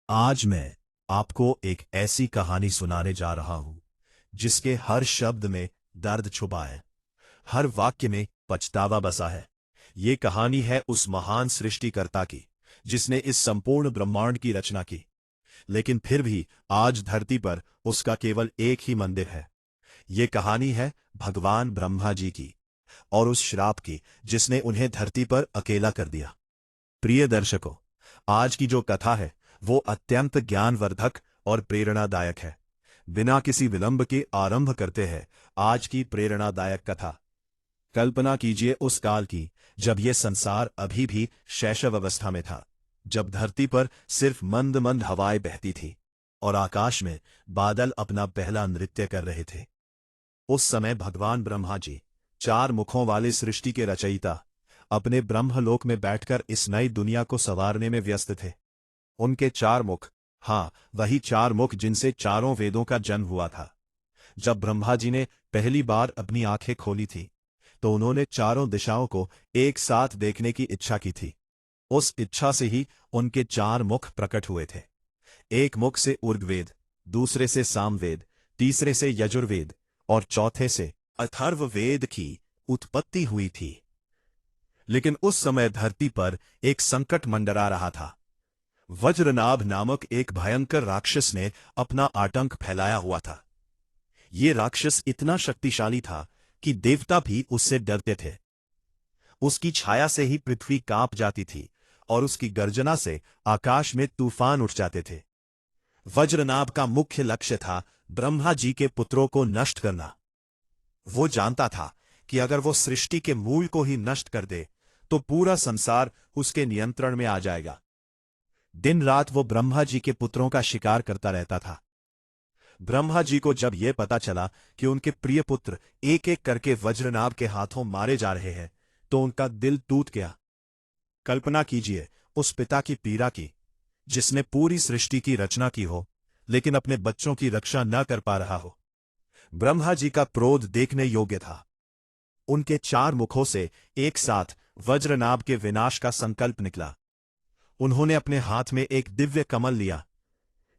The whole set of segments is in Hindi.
आज मैं आपको एक ऐसी कहानी सुनाने जा रहा हूं जिसके हर शब्द में दर्द छुपा है, हर वाक्य में पछतावा बसा है। ये कहानी है उस महान सृष्टिकर्ता की जिसने इस संपूर्ण ब्रह्मांड की रचना की, लेकिन फिर भी आज धरती पर उसका केवल एक ही मंदिर है। ये कहानी है भगवान ब्रह्मा जी की और उस श्राप की जिसने उन्हें धरती पर अकेला कर दिया। प्रिय दर्शकों, आज की जो कथा है वो अत्यंत ज्ञानवर्धक और प्रेरणादायक है। बिना किसी विलंब के आरंभ करते हैं आज की प्रेरणादायक कथा। कल्पना कीजिए उस काल की जब यह संसार अभी भी शैशव अवस्था में था, जब धरती पर सिर्फ मंद मंद हवाएं बहती थी और आकाश में बादल अपना पहला नृत्य कर रहे थे। उस समय भगवान ब्रह्मा जी, चार मुखों वाले सृष्टि के रचयिता, अपने ब्रह्मलोक में बैठकर इस नई दुनिया को संवारने में व्यस्त थे। उनके चार मुख, हाँ, वही चार मुख जिनसे चारों वेदों का जन्म हुआ था। जब ब्रह्मा जी ने पहली बार अपनी आंखें खोली थी तो उन्होंने चारों दिशाओं को एक साथ देखने की इच्छा की थी। उस इच्छा से ही उनके चार मुख प्रकट हुए थे। एक मुख से ऊर्ग्वेद, दूसरे से सामवेद, तीसरे से यजुर्वेद और चौथे से अथर्ववेद की उत्पत्ति हुई थी। लेकिन उस समय धरती पर एक संकट मंडरा रहा था। वज्रनाभ नामक एक भयंकर राक्षस ने अपना आतंक फैलाया हुआ था। ये राक्षस इतना शक्तिशाली था कि देवता भी उससे डरते थे। उसकी छाया से ही पृथ्वी कांप जाती थी और उसकी गर्जना से आकाश में तूफान उठ जाते थे। वज्रनाभ का मुख्य लक्ष्य था ब्रह्मा जी के पुत्रों को नष्ट करना। वो जानता था कि अगर वो सृष्टि के मूल को ही नष्ट कर दे तो पूरा संसार उसके नियंत्रण में आ जाएगा। दिन रात वो ब्रह्मा जी के पुत्रों का शिकार करता रहता था। ब्रह्मा जी को जब यह पता चला कि उनके प्रिय पुत्र एक एक करके वज्रनाभ के हाथों मारे जा रहे हैं तो उनका दिल टूट गया। कल्पना कीजिए उस पिता की पीड़ा की जिसने पूरी सृष्टि की रचना की हो लेकिन अपने बच्चों की रक्षा न कर पा रहा हो। ब्रह्मा जी का क्रोध देखने योग्य था। उनके चार मुखों से एक साथ वज्रनाभ के विनाश का संकल्प निकला। उन्होंने अपने हाथ में एक दिव्य कमल लिया।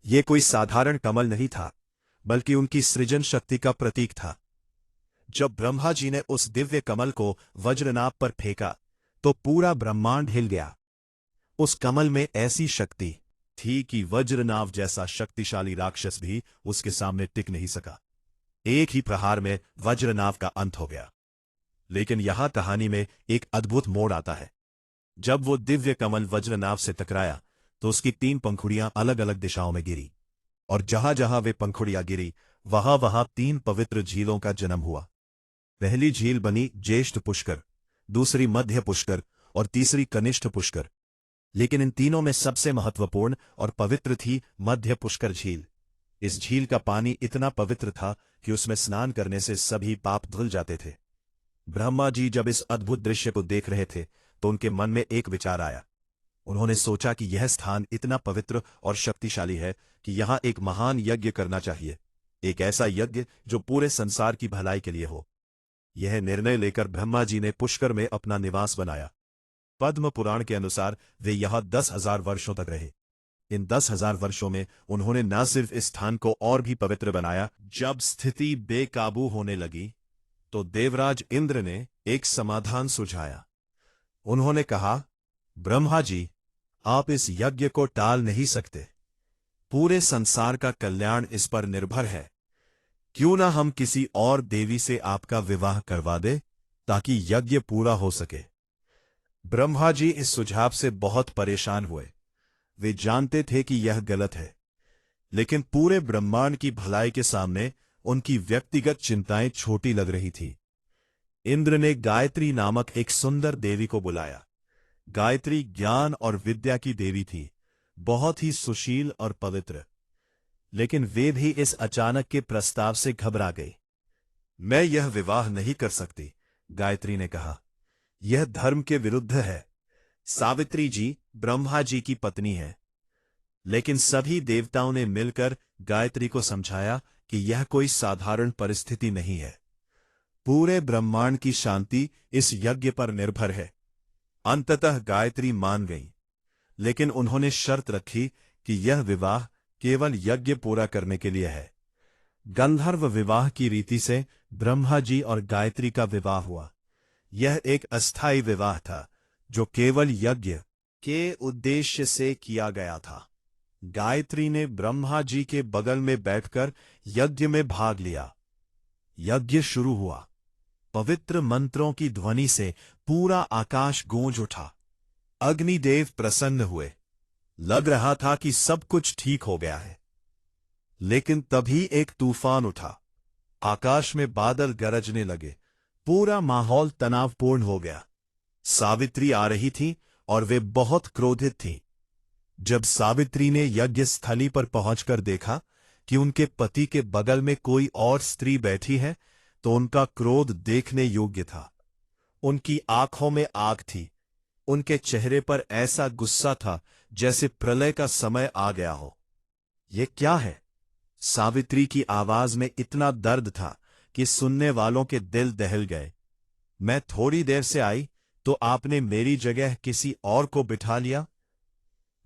यह कोई साधारण कमल नहीं था, बल्कि उनकी सृजन शक्ति का प्रतीक था। जब ब्रह्मा जी ने उस दिव्य कमल को वज्रनाभ पर फेंका तो पूरा ब्रह्मांड हिल गया। उस कमल में ऐसी शक्ति थी कि वज्रनाभ जैसा शक्तिशाली राक्षस भी उसके सामने टिक नहीं सका। एक ही प्रहार में वज्रनाभ का अंत हो गया। लेकिन यहां कहानी में एक अद्भुत मोड़ आता है। जब वो दिव्य कमल वज्रनाभ से टकराया तो उसकी तीन पंखुड़ियां अलग अलग दिशाओं में गिरी और जहां जहां वे पंखुड़ियां गिरी वहां वहां तीन पवित्र झीलों का जन्म हुआ। पहली झील बनी ज्येष्ठ पुष्कर, दूसरी मध्य पुष्कर और तीसरी कनिष्ठ पुष्कर। लेकिन इन तीनों में सबसे महत्वपूर्ण और पवित्र थी मध्य पुष्कर झील। इस झील का पानी इतना पवित्र था कि उसमें स्नान करने से सभी पाप धुल जाते थे। ब्रह्मा जी जब इस अद्भुत दृश्य को देख रहे थे तो उनके मन में एक विचार आया। उन्होंने सोचा कि यह स्थान इतना पवित्र और शक्तिशाली है कि यहां एक महान यज्ञ करना चाहिए, एक ऐसा यज्ञ जो पूरे संसार की भलाई के लिए हो। यह निर्णय लेकर ब्रह्मा जी ने पुष्कर में अपना निवास बनाया। पद्म पुराण के अनुसार वे यहां 10,000 वर्षों तक रहे। इन 10,000 वर्षों में उन्होंने न सिर्फ इस स्थान को और भी पवित्र बनाया, जब स्थिति बेकाबू होने लगी तो देवराज इंद्र ने एक समाधान सुझाया। उन्होंने कहा, ब्रह्मा जी, आप इस यज्ञ को टाल नहीं सकते। पूरे संसार का कल्याण इस पर निर्भर है। क्यों ना हम किसी और देवी से आपका विवाह करवा दे ताकि यज्ञ पूरा हो सके। ब्रह्मा जी इस सुझाव से बहुत परेशान हुए। वे जानते थे कि यह गलत है, लेकिन पूरे ब्रह्मांड की भलाई के सामने उनकी व्यक्तिगत चिंताएं छोटी लग रही थी। इंद्र ने गायत्री नामक एक सुंदर देवी को बुलाया। गायत्री ज्ञान और विद्या की देवी थी, बहुत ही सुशील और पवित्र। लेकिन वे भी इस अचानक के प्रस्ताव से घबरा गई। मैं यह विवाह नहीं कर सकती, गायत्री ने कहा। यह धर्म के विरुद्ध है। सावित्री जी ब्रह्मा जी की पत्नी है। लेकिन सभी देवताओं ने मिलकर गायत्री को समझाया कि यह कोई साधारण परिस्थिति नहीं है। पूरे ब्रह्मांड की शांति इस यज्ञ पर निर्भर है। अंततः गायत्री मान गई, लेकिन उन्होंने शर्त रखी कि यह विवाह केवल यज्ञ पूरा करने के लिए है। गंधर्व विवाह की रीति से ब्रह्मा जी और गायत्री का विवाह हुआ। यह एक अस्थायी विवाह था जो केवल यज्ञ के उद्देश्य से किया गया था। गायत्री ने ब्रह्मा जी के बगल में बैठकर यज्ञ में भाग लिया। यज्ञ शुरू हुआ। पवित्र मंत्रों की ध्वनि से पूरा आकाश गूंज उठा। अग्निदेव प्रसन्न हुए। लग रहा था कि सब कुछ ठीक हो गया है। लेकिन तभी एक तूफान उठा। आकाश में बादल गरजने लगे। पूरा माहौल तनावपूर्ण हो गया। सावित्री आ रही थी और वे बहुत क्रोधित थीं। जब सावित्री ने यज्ञ स्थली पर पहुंचकर देखा कि उनके पति के बगल में कोई और स्त्री बैठी है, तो उनका क्रोध देखने योग्य था। उनकी आंखों में आग थी। उनके चेहरे पर ऐसा गुस्सा था जैसे प्रलय का समय आ गया हो। ये क्या है? सावित्री की आवाज में इतना दर्द था कि सुनने वालों के दिल दहल गए। मैं थोड़ी देर से आई तो आपने मेरी जगह किसी और को बिठा लिया।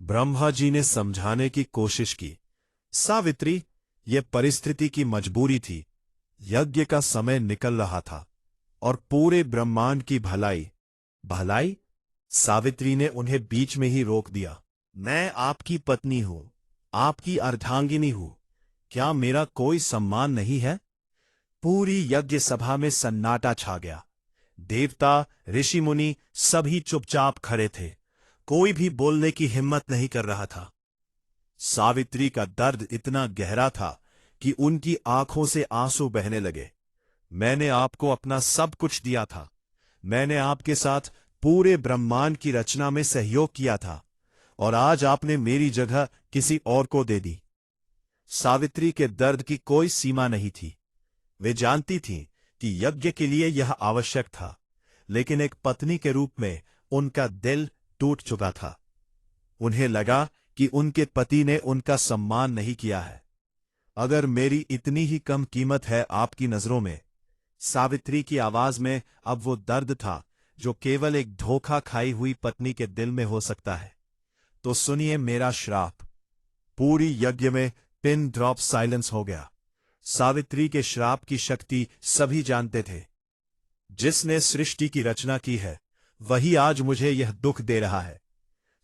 ब्रह्मा जी ने समझाने की कोशिश की। सावित्री, ये परिस्थिति की मजबूरी थी। यज्ञ का समय निकल रहा था और पूरे ब्रह्मांड की भलाई। सावित्री ने उन्हें बीच में ही रोक दिया। मैं आपकी पत्नी हूं, आपकी अर्धांगिनी हूं। क्या मेरा कोई सम्मान नहीं है? पूरी यज्ञ सभा में सन्नाटा छा गया। देवता, ऋषि मुनि सभी चुपचाप खड़े थे। कोई भी बोलने की हिम्मत नहीं कर रहा था। सावित्री का दर्द इतना गहरा था कि उनकी आंखों से आंसू बहने लगे। मैंने आपको अपना सब कुछ दिया था। मैंने आपके साथ पूरे ब्रह्मांड की रचना में सहयोग किया था और आज आपने मेरी जगह किसी और को दे दी। सावित्री के दर्द की कोई सीमा नहीं थी। वे जानती थीं कि यज्ञ के लिए यह आवश्यक था, लेकिन एक पत्नी के रूप में उनका दिल टूट चुका था। उन्हें लगा कि उनके पति ने उनका सम्मान नहीं किया है। अगर मेरी इतनी ही कम कीमत है आपकी नजरों में? सावित्री की आवाज में अब वो दर्द था जो केवल एक धोखा खाई हुई पत्नी के दिल में हो सकता है। तो सुनिए मेरा श्राप। पूरी यज्ञ में पिन ड्रॉप साइलेंस हो गया। सावित्री के श्राप की शक्ति सभी जानते थे। जिसने सृष्टि की रचना की है वही आज मुझे यह दुख दे रहा है।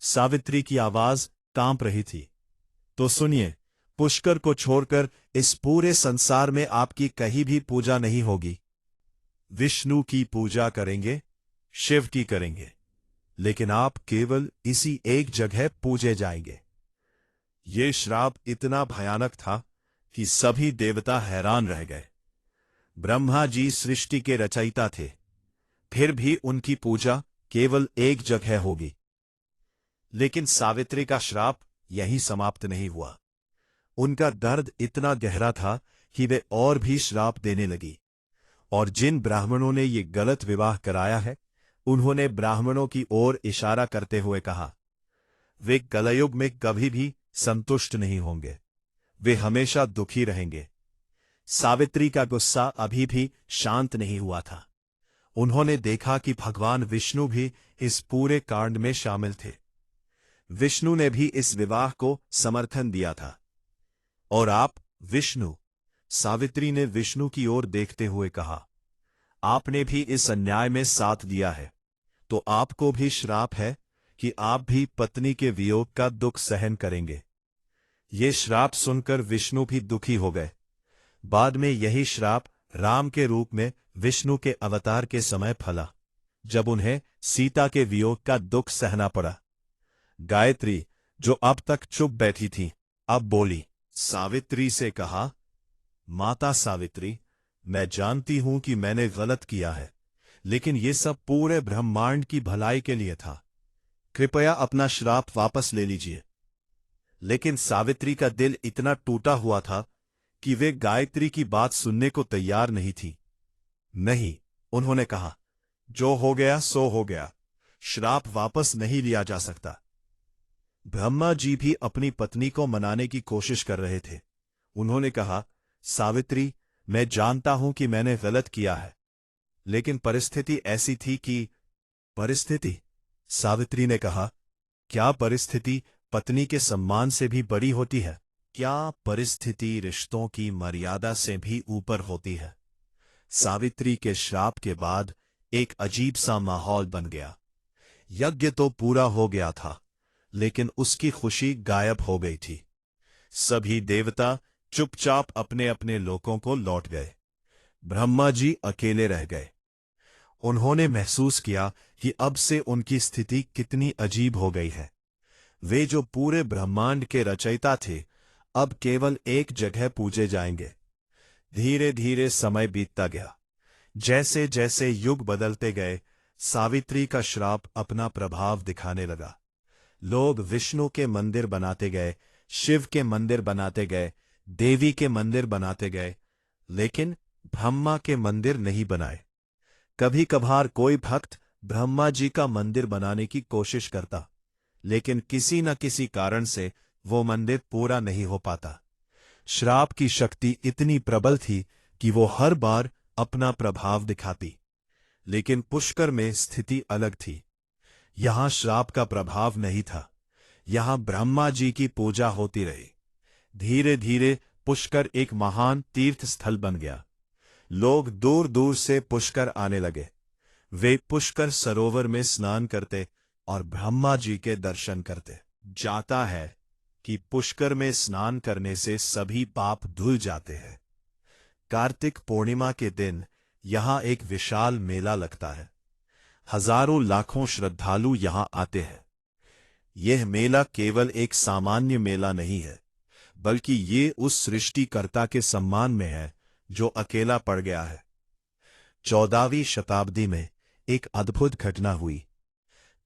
सावित्री की आवाज कांप रही थी। तो सुनिए, पुष्कर को छोड़कर इस पूरे संसार में आपकी कहीं भी पूजा नहीं होगी। विष्णु की पूजा करेंगे, शिव की करेंगे, लेकिन आप केवल इसी एक जगह पूजे जाएंगे। ये श्राप इतना भयानक था कि सभी देवता हैरान रह गए। ब्रह्मा जी सृष्टि के रचयिता थे, फिर भी उनकी पूजा केवल एक जगह होगी। लेकिन सावित्री का श्राप यहीं समाप्त नहीं हुआ। उनका दर्द इतना गहरा था कि वे और भी श्राप देने लगी। और जिन ब्राह्मणों ने ये गलत विवाह कराया है, उन्होंने ब्राह्मणों की ओर इशारा करते हुए कहा, वे कलयुग में कभी भी संतुष्ट नहीं होंगे। वे हमेशा दुखी रहेंगे। सावित्री का गुस्सा अभी भी शांत नहीं हुआ था। उन्होंने देखा कि भगवान विष्णु भी इस पूरे कांड में शामिल थे। विष्णु ने भी इस विवाह को समर्थन दिया था। और आप, विष्णु? सावित्री ने विष्णु की ओर देखते हुए कहा, आपने भी इस अन्याय में साथ दिया है, तो आपको भी श्राप है कि आप भी पत्नी के वियोग का दुख सहन करेंगे। ये श्राप सुनकर विष्णु भी दुखी हो गए। बाद में यही श्राप राम के रूप में विष्णु के अवतार के समय फला, जब उन्हें सीता के वियोग का दुख सहना पड़ा। गायत्री, जो अब तक चुप बैठी थी, अब बोली। सावित्री से कहा, माता सावित्री, मैं जानती हूं कि मैंने गलत किया है, लेकिन ये सब पूरे ब्रह्मांड की भलाई के लिए था। कृपया अपना श्राप वापस ले लीजिए। लेकिन सावित्री का दिल इतना टूटा हुआ था कि वे गायत्री की बात सुनने को तैयार नहीं थी। नहीं, उन्होंने कहा, जो हो गया सो हो गया। श्राप वापस नहीं लिया जा सकता। ब्रह्मा जी भी अपनी पत्नी को मनाने की कोशिश कर रहे थे। उन्होंने कहा, सावित्री, मैं जानता हूं कि मैंने गलत किया है, लेकिन परिस्थिति ऐसी थी कि। परिस्थिति? सावित्री ने कहा, क्या परिस्थिति पत्नी के सम्मान से भी बड़ी होती है? क्या परिस्थिति रिश्तों की मर्यादा से भी ऊपर होती है? सावित्री के श्राप के बाद एक अजीब सा माहौल बन गया। यज्ञ तो पूरा हो गया था, लेकिन उसकी खुशी गायब हो गई थी। सभी देवता चुपचाप अपने अपने लोकों को लौट गए। ब्रह्मा जी अकेले रह गए। उन्होंने महसूस किया कि अब से उनकी स्थिति कितनी अजीब हो गई है। वे जो पूरे ब्रह्मांड के रचयिता थे, अब केवल एक जगह पूजे जाएंगे। धीरे धीरे समय बीतता गया। जैसे जैसे युग बदलते गए, सावित्री का श्राप अपना प्रभाव दिखाने लगा। लोग विष्णु के मंदिर बनाते गए, शिव के मंदिर बनाते गए, देवी के मंदिर बनाते गए, लेकिन ब्रह्मा के मंदिर नहीं बनाए। कभी कभार कोई भक्त ब्रह्मा जी का मंदिर बनाने की कोशिश करता, लेकिन किसी न किसी कारण से वो मंदिर पूरा नहीं हो पाता। श्राप की शक्ति इतनी प्रबल थी कि वो हर बार अपना प्रभाव दिखाती। लेकिन पुष्कर में स्थिति अलग थी। यहां श्राप का प्रभाव नहीं था। यहां ब्रह्मा जी की पूजा होती रही। धीरे धीरे पुष्कर एक महान तीर्थ स्थल बन गया। लोग दूर दूर से पुष्कर आने लगे। वे पुष्कर सरोवर में स्नान करते और ब्रह्मा जी के दर्शन करते। जाता है कि पुष्कर में स्नान करने से सभी पाप धुल जाते हैं। कार्तिक पूर्णिमा के दिन यहां एक विशाल मेला लगता है। हजारों लाखों श्रद्धालु यहां आते हैं। यह मेला केवल एक सामान्य मेला नहीं है, बल्कि ये उस सृष्टिकर्ता के सम्मान में है जो अकेला पड़ गया है। 14वीं शताब्दी में एक अद्भुत घटना हुई।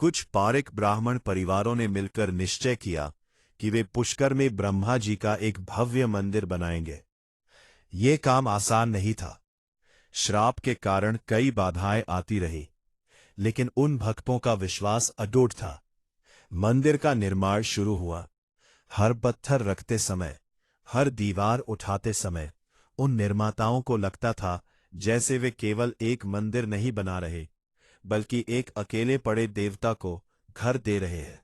कुछ पारक ब्राह्मण परिवारों ने मिलकर निश्चय किया कि वे पुष्कर में ब्रह्मा जी का एक भव्य मंदिर बनाएंगे। ये काम आसान नहीं था। श्राप के कारण कई बाधाएं आती रही, लेकिन उन भक्तों का विश्वास अटूट था। मंदिर का निर्माण शुरू हुआ। हर पत्थर रखते समय, हर दीवार उठाते समय उन निर्माताओं को लगता था जैसे वे केवल एक मंदिर नहीं बना रहे, बल्कि एक अकेले पड़े देवता को घर दे रहे हैं।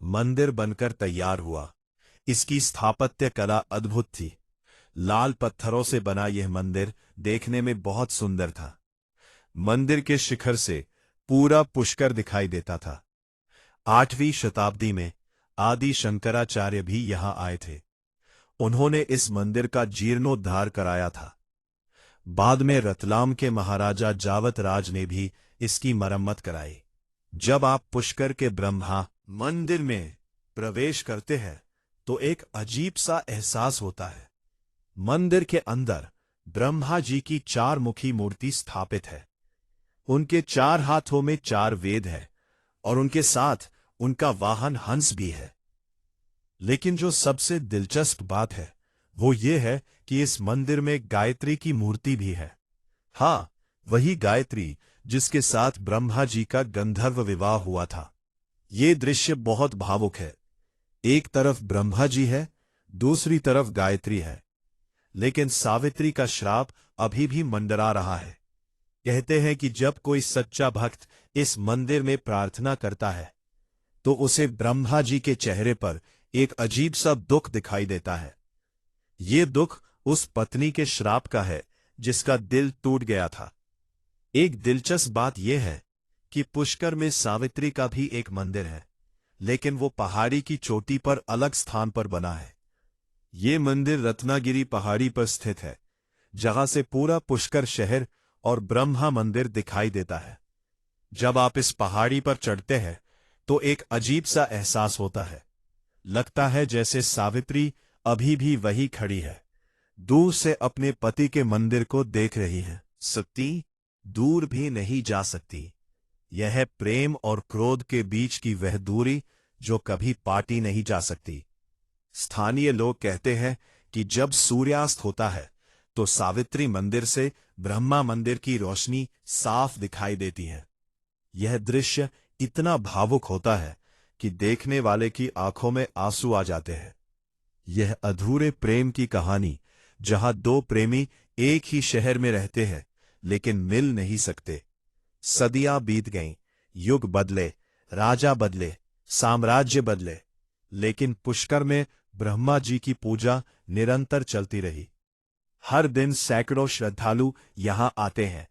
मंदिर बनकर तैयार हुआ। इसकी स्थापत्य कला अद्भुत थी। लाल पत्थरों से बना यह मंदिर देखने में बहुत सुंदर था। मंदिर के शिखर से पूरा पुष्कर दिखाई देता था। 8वीं शताब्दी में आदि शंकराचार्य भी यहां आए थे। उन्होंने इस मंदिर का जीर्णोद्धार कराया था। बाद में रतलाम के महाराजा जावत राज ने भी इसकी मरम्मत कराई। जब आप पुष्कर के ब्रह्मा मंदिर में प्रवेश करते हैं तो एक अजीब सा एहसास होता है। मंदिर के अंदर ब्रह्मा जी की 4 मुखी मूर्ति स्थापित है। उनके 4 हाथों में 4 वेद है और उनके साथ उनका वाहन हंस भी है। लेकिन जो सबसे दिलचस्प बात है वो ये है कि इस मंदिर में गायत्री की मूर्ति भी है। हाँ, वही गायत्री जिसके साथ ब्रह्मा जी का गंधर्व विवाह हुआ था। ये दृश्य बहुत भावुक है। एक तरफ ब्रह्मा जी है, दूसरी तरफ गायत्री है। लेकिन सावित्री का श्राप अभी भी मंडरा रहा है। कहते हैं कि जब कोई सच्चा भक्त इस मंदिर में प्रार्थना करता है तो उसे ब्रह्मा जी के चेहरे पर एक अजीब सा दुख दिखाई देता है। ये दुख उस पत्नी के श्राप का है जिसका दिल टूट गया था। एक दिलचस्प बात यह है कि पुष्कर में सावित्री का भी एक मंदिर है, लेकिन वो पहाड़ी की चोटी पर अलग स्थान पर बना है। ये मंदिर रत्नागिरी पहाड़ी पर स्थित है, जहां से पूरा पुष्कर शहर और ब्रह्मा मंदिर दिखाई देता है। जब आप इस पहाड़ी पर चढ़ते हैं तो एक अजीब सा एहसास होता है। लगता है जैसे सावित्री अभी भी वही खड़ी है, दूर से अपने पति के मंदिर को देख रही है। सती दूर भी नहीं जा सकती। यह है प्रेम और क्रोध के बीच की वह दूरी जो कभी पाटी नहीं जा सकती। स्थानीय लोग कहते हैं कि जब सूर्यास्त होता है तो सावित्री मंदिर से ब्रह्मा मंदिर की रोशनी साफ दिखाई देती है। यह दृश्य इतना भावुक होता है कि देखने वाले की आंखों में आंसू आ जाते हैं। यह अधूरे प्रेम की कहानी, जहां 2 प्रेमी एक ही शहर में रहते हैं लेकिन मिल नहीं सकते। सदियां बीत गईं, युग बदले, राजा बदले, साम्राज्य बदले, लेकिन पुष्कर में ब्रह्मा जी की पूजा निरंतर चलती रही। हर दिन सैकड़ों श्रद्धालु यहां आते हैं।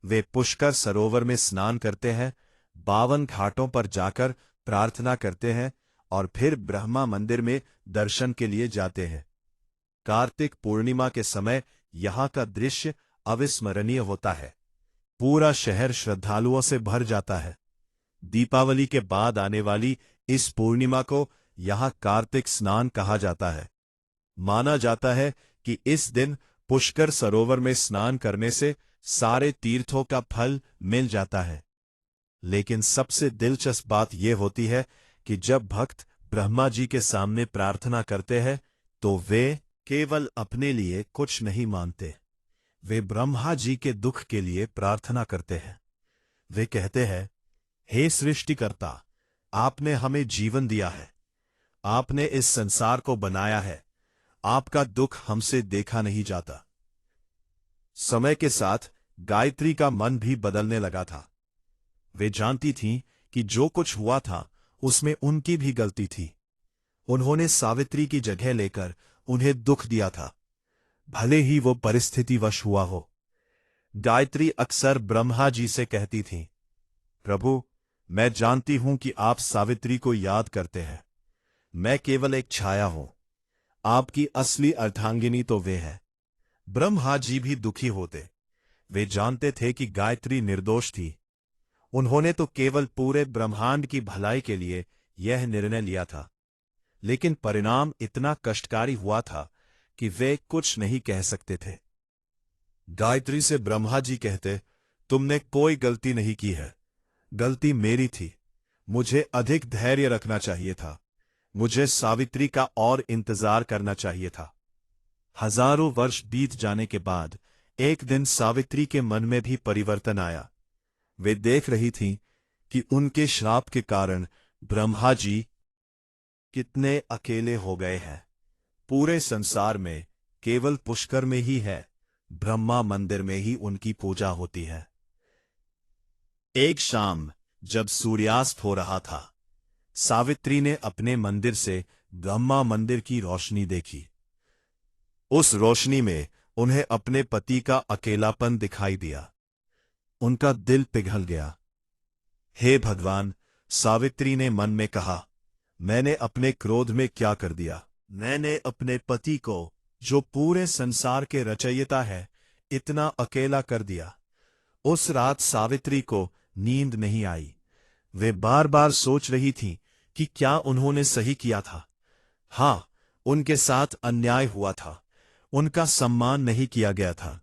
वे पुष्कर सरोवर में स्नान करते हैं, 52 घाटों पर जाकर प्रार्थना करते हैं और फिर ब्रह्मा मंदिर में दर्शन के लिए जाते हैं। कार्तिक पूर्णिमा के समय यहां का दृश्य अविस्मरणीय होता है। पूरा शहर श्रद्धालुओं से भर जाता है। दीपावली के बाद आने वाली इस पूर्णिमा को यहां कार्तिक स्नान कहा जाता है। माना जाता है कि इस दिन पुष्कर सरोवर में स्नान करने से सारे तीर्थों का फल मिल जाता है। लेकिन सबसे दिलचस्प बात यह होती है कि जब भक्त ब्रह्मा जी के सामने प्रार्थना करते हैं तो वे केवल अपने लिए कुछ नहीं मांगते। वे ब्रह्मा जी के दुख के लिए प्रार्थना करते हैं। वे कहते हैं, हे सृष्टिकर्ता, आपने हमें जीवन दिया है, आपने इस संसार को बनाया है, आपका दुख हमसे देखा नहीं जाता। समय के साथ गायत्री का मन भी बदलने लगा था। वे जानती थीं कि जो कुछ हुआ था उसमें उनकी भी गलती थी। उन्होंने सावित्री की जगह लेकर उन्हें दुख दिया था, भले ही वो परिस्थितिवश हुआ हो। गायत्री अक्सर ब्रह्मा जी से कहती थीं, प्रभु, मैं जानती हूं कि आप सावित्री को याद करते हैं। मैं केवल एक छाया हूं, आपकी असली अर्धांगिनी तो वे है। ब्रह्मा जी भी दुखी होते। वे जानते थे कि गायत्री निर्दोष थी। उन्होंने तो केवल पूरे ब्रह्मांड की भलाई के लिए यह निर्णय लिया था। लेकिन परिणाम इतना कष्टकारी हुआ था कि वे कुछ नहीं कह सकते थे। गायत्री से ब्रह्मा जी कहते, तुमने कोई गलती नहीं की है, गलती मेरी थी। मुझे अधिक धैर्य रखना चाहिए था। मुझे सावित्री का और इंतजार करना चाहिए था। हजारों वर्ष बीत जाने के बाद एक दिन सावित्री के मन में भी परिवर्तन आया। वे देख रही थीं कि उनके श्राप के कारण ब्रह्मा जी कितने अकेले हो गए हैं। पूरे संसार में केवल पुष्कर में ही है, ब्रह्मा मंदिर में ही उनकी पूजा होती है। एक शाम जब सूर्यास्त हो रहा था, सावित्री ने अपने मंदिर से ब्रह्मा मंदिर की रोशनी देखी। उस रोशनी में उन्हें अपने पति का अकेलापन दिखाई दिया। उनका दिल पिघल गया। हे भगवान, सावित्री ने मन में कहा, मैंने अपने क्रोध में क्या कर दिया? मैंने अपने पति को, जो पूरे संसार के रचयिता है, इतना अकेला कर दिया। उस रात सावित्री को नींद नहीं आई। वे बार बार सोच रही थीं कि क्या उन्होंने सही किया था। हां, उनके साथ अन्याय हुआ था, उनका सम्मान नहीं किया गया था।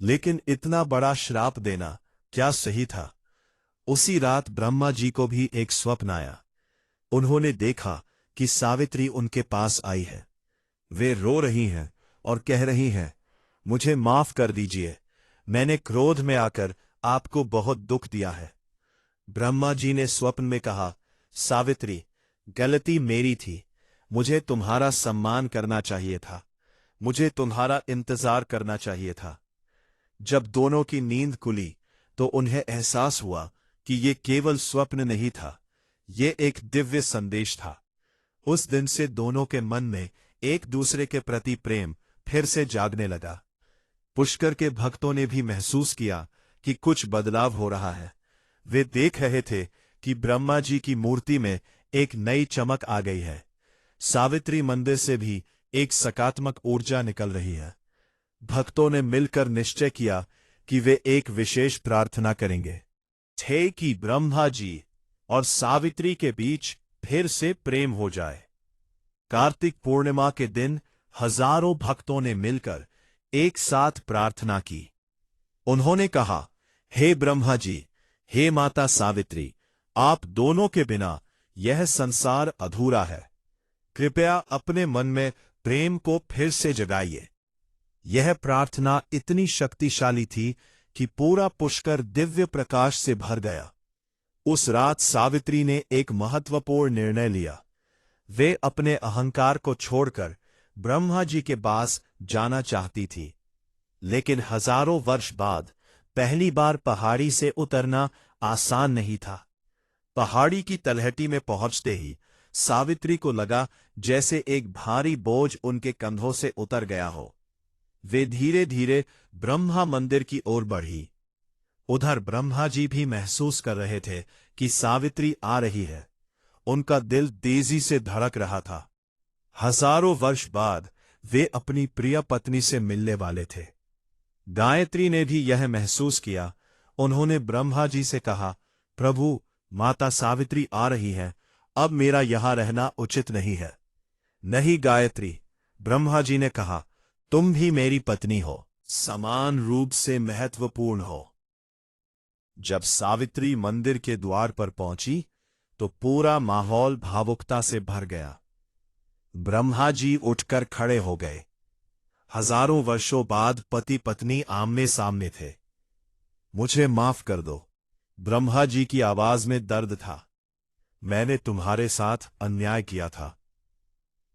लेकिन इतना बड़ा श्राप देना क्या सही था? उसी रात ब्रह्मा जी को भी एक स्वप्न आया। उन्होंने देखा कि सावित्री उनके पास आई है। वे रो रही हैं और कह रही हैं, मुझे माफ कर दीजिए, मैंने क्रोध में आकर आपको बहुत दुख दिया है। ब्रह्मा जी ने स्वप्न में कहा, सावित्री, गलती मेरी थी। मुझे तुम्हारा सम्मान करना चाहिए था। मुझे तुम्हारा इंतजार करना चाहिए था। जब दोनों की नींद खुली तो उन्हें एहसास हुआ कि ये केवल स्वप्न नहीं था, ये एक दिव्य संदेश था। उस दिन से दोनों के मन में एक दूसरे के प्रति प्रेम फिर से जागने लगा। पुष्कर के भक्तों ने भी महसूस किया कि कुछ बदलाव हो रहा है। वे देख रहे थे कि ब्रह्मा जी की मूर्ति में एक नई चमक आ गई है। सावित्री मंदिर से भी एक सकारात्मक ऊर्जा निकल रही है। भक्तों ने मिलकर निश्चय किया कि वे एक विशेष प्रार्थना करेंगे, थे कि ब्रह्मा जी और सावित्री के बीच फिर से प्रेम हो जाए। कार्तिक पूर्णिमा के दिन हजारों भक्तों ने मिलकर एक साथ प्रार्थना की। उन्होंने कहा, हे ब्रह्मा जी, हे माता सावित्री, आप दोनों के बिना यह संसार अधूरा है। कृपया अपने मन में प्रेम को फिर से जगाइए। यह प्रार्थना इतनी शक्तिशाली थी कि पूरा पुष्कर दिव्य प्रकाश से भर गया। उस रात सावित्री ने एक महत्वपूर्ण निर्णय लिया। वे अपने अहंकार को छोड़कर ब्रह्मा जी के पास जाना चाहती थी। लेकिन हजारों वर्ष बाद पहली बार पहाड़ी से उतरना आसान नहीं था। पहाड़ी की तलहटी में पहुंचते ही सावित्री को लगा जैसे एक भारी बोझ उनके कंधों से उतर गया हो। वे धीरे धीरे ब्रह्मा मंदिर की ओर बढ़ी। उधर ब्रह्मा जी भी महसूस कर रहे थे कि सावित्री आ रही है। उनका दिल तेजी से धड़क रहा था। हजारों वर्ष बाद वे अपनी प्रिय पत्नी से मिलने वाले थे। गायत्री ने भी यह महसूस किया। उन्होंने ब्रह्मा जी से कहा, प्रभु, माता सावित्री आ रही है, अब मेरा यहां रहना उचित नहीं है। नहीं गायत्री, ब्रह्मा जी ने कहा, तुम भी मेरी पत्नी हो, समान रूप से महत्वपूर्ण हो। जब सावित्री मंदिर के द्वार पर पहुंची तो पूरा माहौल भावुकता से भर गया। ब्रह्मा जी उठकर खड़े हो गए। हजारों वर्षों बाद पति पत्नी आमने सामने थे। मुझे माफ कर दो, ब्रह्मा जी की आवाज में दर्द था। मैंने तुम्हारे साथ अन्याय किया था।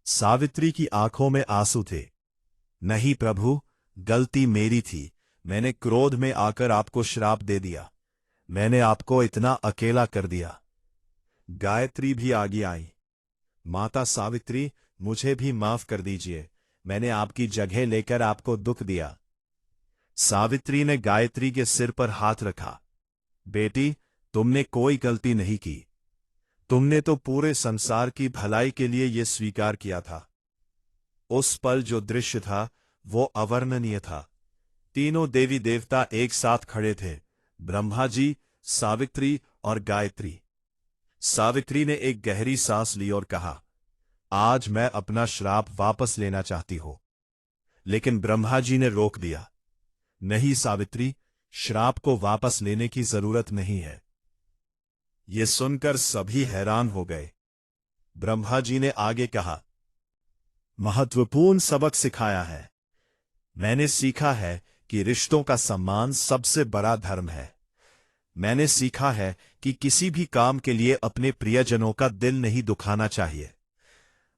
सावित्री की आंखों में आंसू थे। नहीं प्रभु, गलती मेरी थी। मैंने क्रोध में आकर आपको श्राप दे दिया। मैंने आपको इतना अकेला कर दिया। गायत्री भी आगे आई। माता सावित्री, मुझे भी माफ कर दीजिए। मैंने आपकी जगह लेकर आपको दुख दिया। सावित्री ने गायत्री के सिर पर हाथ रखा। बेटी, तुमने कोई गलती नहीं की। तुमने तो पूरे संसार की भलाई के लिए यह स्वीकार किया था। उस पल जो दृश्य था वो अवर्णनीय था। तीनों देवी देवता एक साथ खड़े थे, ब्रह्मा जी, सावित्री और गायत्री। सावित्री ने एक गहरी सांस ली और कहा, आज मैं अपना श्राप वापस लेना चाहती हूं। लेकिन ब्रह्मा जी ने रोक दिया। नहीं सावित्री, श्राप को वापस लेने की जरूरत नहीं है। ये सुनकर सभी हैरान हो गए। ब्रह्मा जी ने आगे कहा, महत्वपूर्ण सबक सिखाया है। मैंने सीखा है कि रिश्तों का सम्मान सबसे बड़ा धर्म है। मैंने सीखा है कि किसी भी काम के लिए अपने प्रियजनों का दिल नहीं दुखाना चाहिए।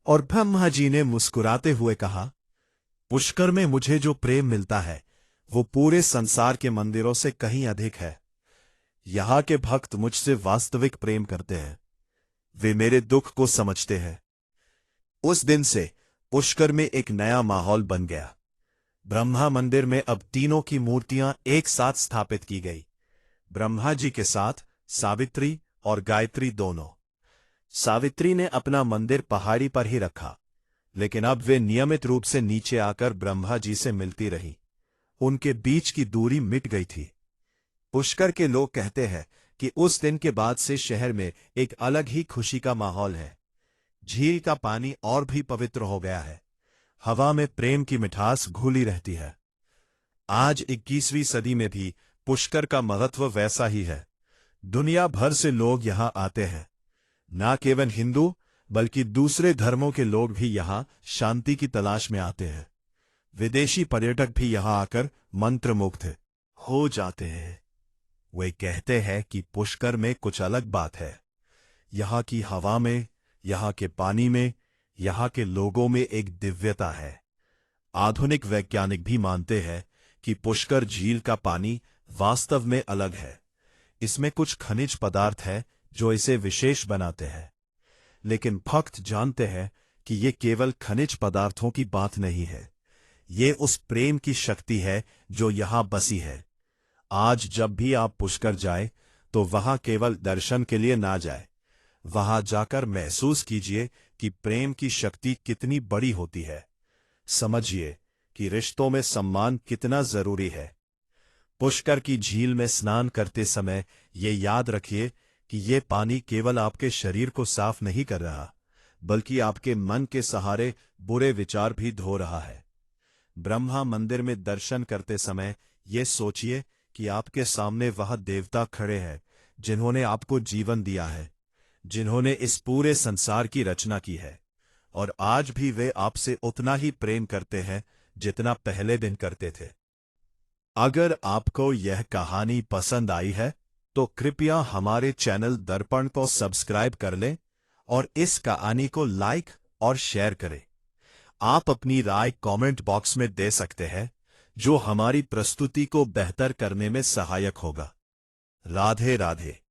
और ब्रह्मा जी ने मुस्कुराते हुए कहा, पुष्कर में मुझे जो प्रेम मिलता है वो पूरे संसार के मंदिरों से कहीं अधिक है। यहां के भक्त मुझसे वास्तविक प्रेम करते हैं। वे मेरे दुख को समझते हैं। उस दिन से पुष्कर में एक नया माहौल बन गया। ब्रह्मा मंदिर में अब तीनों की मूर्तियां एक साथ स्थापित की गई। ब्रह्मा जी के साथ सावित्री और गायत्री दोनों। सावित्री ने अपना मंदिर पहाड़ी पर ही रखा, लेकिन अब वे नियमित रूप से नीचे आकर ब्रह्मा जी से मिलती रही। उनके बीच की दूरी मिट गई थी। पुष्कर के लोग कहते हैं कि उस दिन के बाद से शहर में एक अलग ही खुशी का माहौल है। झील का पानी और भी पवित्र हो गया है। हवा में प्रेम की मिठास घुली रहती है। आज 21वीं सदी में भी पुष्कर का महत्व वैसा ही है। दुनिया भर से लोग यहां आते हैं। न केवल हिंदू बल्कि दूसरे धर्मों के लोग भी यहां शांति की तलाश में आते हैं। विदेशी पर्यटक भी यहां आकर मंत्रमुग्ध हो जाते हैं। वे कहते हैं कि पुष्कर में कुछ अलग बात है। यहां की हवा में, यहां के पानी में, यहां के लोगों में एक दिव्यता है। आधुनिक वैज्ञानिक भी मानते हैं कि पुष्कर झील का पानी वास्तव में अलग है। इसमें कुछ खनिज पदार्थ है जो इसे विशेष बनाते हैं। लेकिन भक्त जानते हैं कि ये केवल खनिज पदार्थों की बात नहीं है। ये उस प्रेम की शक्ति है जो यहां बसी है। आज जब भी आप पुष्कर जाए तो वहां केवल दर्शन के लिए ना जाए। वहां जाकर महसूस कीजिए कि प्रेम की शक्ति कितनी बड़ी होती है। समझिए कि रिश्तों में सम्मान कितना जरूरी है। पुष्कर की झील में स्नान करते समय ये याद रखिए कि ये पानी केवल आपके शरीर को साफ नहीं कर रहा, बल्कि आपके मन के सहारे बुरे विचार भी धो रहा है। ब्रह्मा मंदिर में दर्शन करते समय ये सोचिए कि आपके सामने वह देवता खड़े हैं जिन्होंने आपको जीवन दिया है, जिन्होंने इस पूरे संसार की रचना की है, और आज भी वे आपसे उतना ही प्रेम करते हैं जितना पहले दिन करते थे। अगर आपको यह कहानी पसंद आई है तो कृपया हमारे चैनल दर्पण को सब्सक्राइब कर लें और इस कहानी को लाइक और शेयर करें। आप अपनी राय कमेंट बॉक्स में दे सकते हैं, जो हमारी प्रस्तुति को बेहतर करने में सहायक होगा। राधे राधे।